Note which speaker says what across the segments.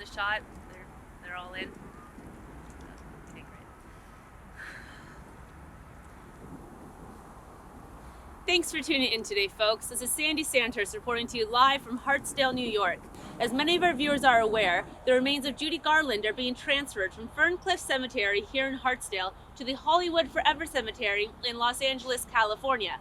Speaker 1: the shot. They're all in. Okay, great. Thanks for tuning in today, folks. This is Sandy Santos reporting to you live from Hartsdale, New York. As many of our viewers are aware, the remains of Judy Garland are being transferred from Ferncliff Cemetery here in Hartsdale to the Hollywood Forever Cemetery in Los Angeles, California.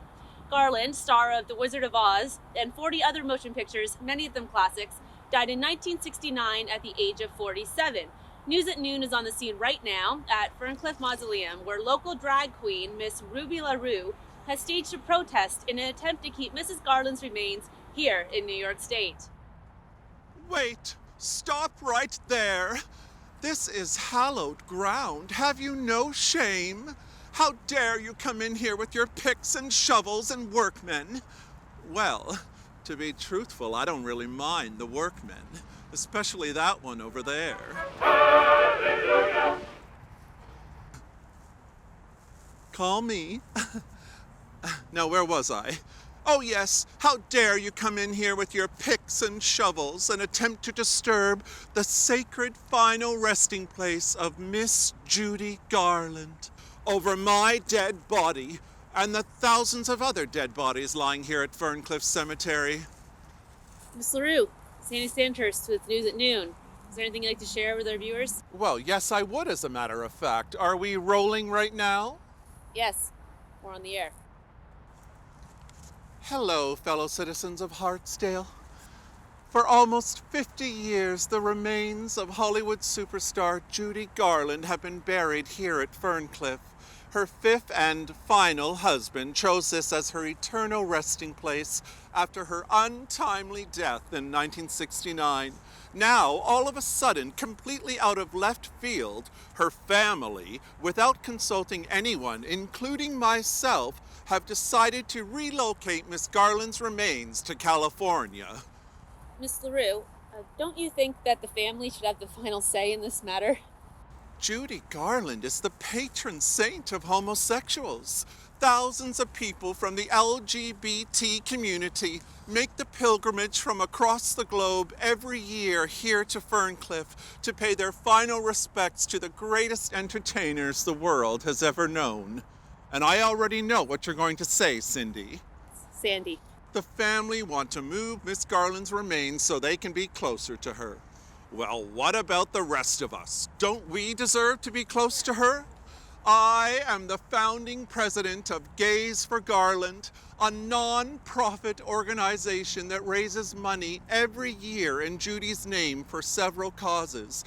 Speaker 1: Garland, star of The Wizard of Oz and 40 other motion pictures, many of them classics, died in 1969 at the age of 47. News at Noon is on the scene right now at Ferncliff Mausoleum, where local drag queen Miss Ruby LaRue has staged a protest in an attempt to keep Mrs. Garland's remains here in New York State.
Speaker 2: Wait, stop right there. This is hallowed ground. Have you no shame? How dare you come in here with your picks and shovels and workmen? Well, to be truthful, I don't really mind the workmen, especially that one over there. Hallelujah. Call me. Now, where was I? Oh yes, how dare you come in here with your picks and shovels and attempt to disturb the sacred final resting place of Miss Judy Garland over my dead body and the thousands of other dead bodies lying here at Ferncliff Cemetery.
Speaker 1: Miss LaRue, Sandy Santos with News at Noon. Is there anything you'd like to share with our viewers?
Speaker 2: Well, yes, I would, as a matter of fact. Are we rolling right now?
Speaker 1: Yes, we're on the air.
Speaker 2: Hello, fellow citizens of Hartsdale. For almost 50 years, the remains of Hollywood superstar Judy Garland have been buried here at Ferncliff. Her fifth and final husband chose this as her eternal resting place after her untimely death in 1969. Now, all of a sudden, completely out of left field, her family, without consulting anyone, including myself, have decided to relocate Miss Garland's remains to California.
Speaker 1: Miss LaRue, don't you think that the family should have the final say in this matter?
Speaker 2: Judy Garland is the patron saint of homosexuals. Thousands of people from the LGBT community make the pilgrimage from across the globe every year here to Ferncliff to pay their final respects to the greatest entertainers the world has ever known. And I already know what you're going to say, Cindy.
Speaker 1: Sandy.
Speaker 2: The family want to move Miss Garland's remains so they can be closer to her. Well, what about the rest of us? Don't we deserve to be close to her? I am the founding president of Gays for Garland, a non-profit organization that raises money every year in Judy's name for several causes.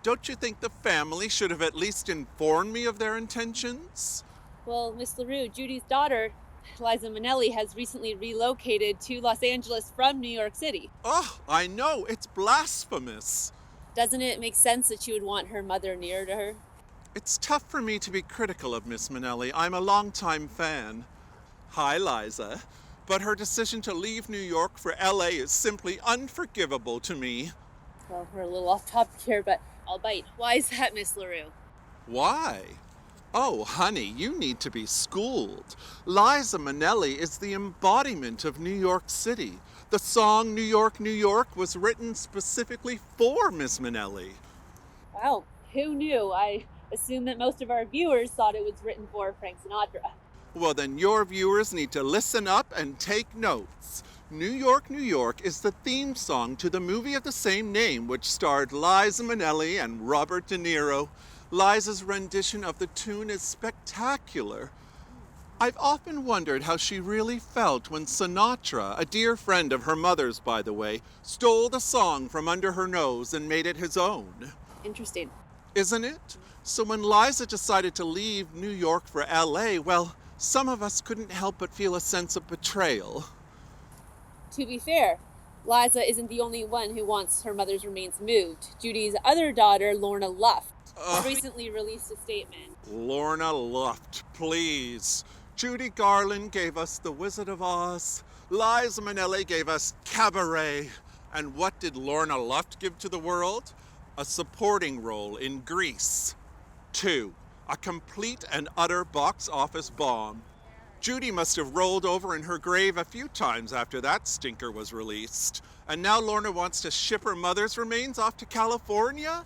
Speaker 2: Don't you think the family should have at least informed me of their intentions?
Speaker 1: Well, Miss LaRue, Judy's daughter, Liza Minnelli, has recently relocated to Los Angeles from New York City.
Speaker 2: Oh, I know, it's blasphemous.
Speaker 1: Doesn't it make sense that she would want her mother near to her?
Speaker 2: It's tough for me to be critical of Miss Minnelli. I'm a longtime fan. Hi, Liza. But her decision to leave New York for LA is simply unforgivable to me.
Speaker 1: Well, we're a little off topic here, but I'll bite. Why is that, Miss LaRue?
Speaker 2: Why? Oh, honey, you need to be schooled. Liza Minnelli is the embodiment of New York City. The song New York, New York was written specifically for Miss Minnelli.
Speaker 1: Wow, who knew? I assume that most of our viewers thought it was written for Frank Sinatra.
Speaker 2: Well, then your viewers need to listen up and take notes. New York, New York is the theme song to the movie of the same name, which starred Liza Minnelli and Robert De Niro. Liza's rendition of the tune is spectacular. I've often wondered how she really felt when Sinatra, a dear friend of her mother's, by the way, stole the song from under her nose and made it his own.
Speaker 1: Interesting.
Speaker 2: Isn't it? So when Liza decided to leave New York for LA, well, some of us couldn't help but feel a sense of betrayal.
Speaker 1: To be fair, Liza isn't the only one who wants her mother's remains moved. Judy's other daughter, Lorna Luft, recently released a statement.
Speaker 2: Lorna Luft, please. Judy Garland gave us The Wizard of Oz. Liza Minnelli gave us Cabaret. And what did Lorna Luft give to the world? A supporting role in Grease. 2. A complete and utter box office bomb. Judy must have rolled over in her grave a few times after that stinker was released. And now Lorna wants to ship her mother's remains off to California?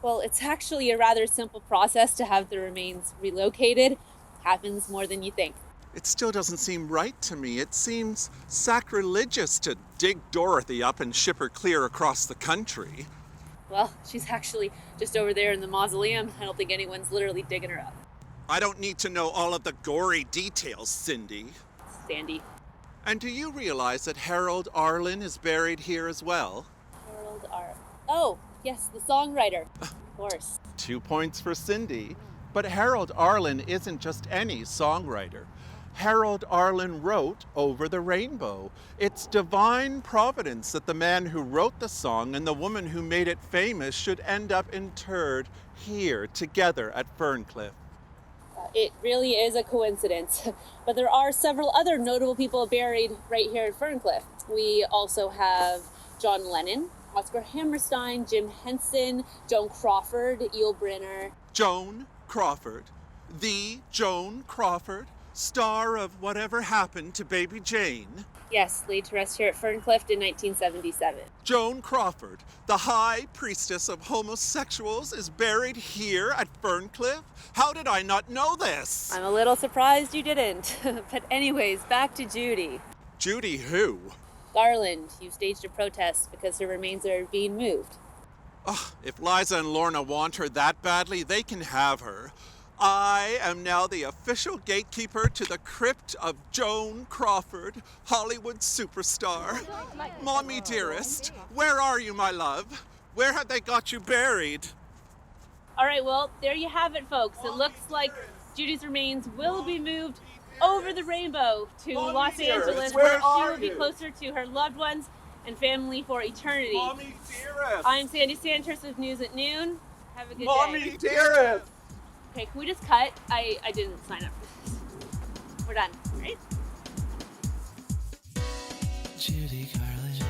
Speaker 1: Well, it's actually a rather simple process to have the remains relocated. Happens more than you think.
Speaker 2: It still doesn't seem right to me. It seems sacrilegious to dig Dorothy up and ship her clear across the country.
Speaker 1: Well, she's actually just over there in the mausoleum. I don't think anyone's literally digging her up.
Speaker 2: I don't need to know all of the gory details, Cindy.
Speaker 1: Sandy.
Speaker 2: And do you realize that Harold Arlen is buried here as well?
Speaker 1: Harold R. Oh, yes, the songwriter. Of course.
Speaker 2: 2 points for Cindy. But Harold Arlen isn't just any songwriter. Harold Arlen wrote Over the Rainbow. It's divine providence that the man who wrote the song and the woman who made it famous should end up interred here together at Ferncliff.
Speaker 1: It really is a coincidence. But there are several other notable people buried right here at Ferncliff. We also have John Lennon, Oscar Hammerstein, Jim Henson, Joan Crawford, Eel Brenner.
Speaker 2: Joan Crawford, the Joan Crawford, star of Whatever Happened to Baby Jane.
Speaker 1: Yes, laid to rest here at Ferncliff in 1977.
Speaker 2: Joan Crawford, the high priestess of homosexuals, is buried here at Ferncliff? How did I not know this?
Speaker 1: I'm a little surprised you didn't. But anyways, back to Judy.
Speaker 2: Judy who?
Speaker 1: Garland, you staged a protest because her remains are being moved.
Speaker 2: Ugh, if Liza and Lorna want her that badly, they can have her. I am now the official gatekeeper to the crypt of Joan Crawford, Hollywood superstar. Mommy dearest, where are you, my love? Where have they got you buried?
Speaker 1: All right, well, there you have it, folks. It looks like Judy's remains will be moved over the rainbow to Los Angeles, where she will be closer to her loved ones and family for eternity.
Speaker 2: Mommy dearest!
Speaker 1: I'm Sandy Santos with News at Noon. Have a good day.
Speaker 2: Mommy dearest!
Speaker 1: Okay, can we just cut? I didn't sign up for this. We're done, right?
Speaker 3: Judy Garland.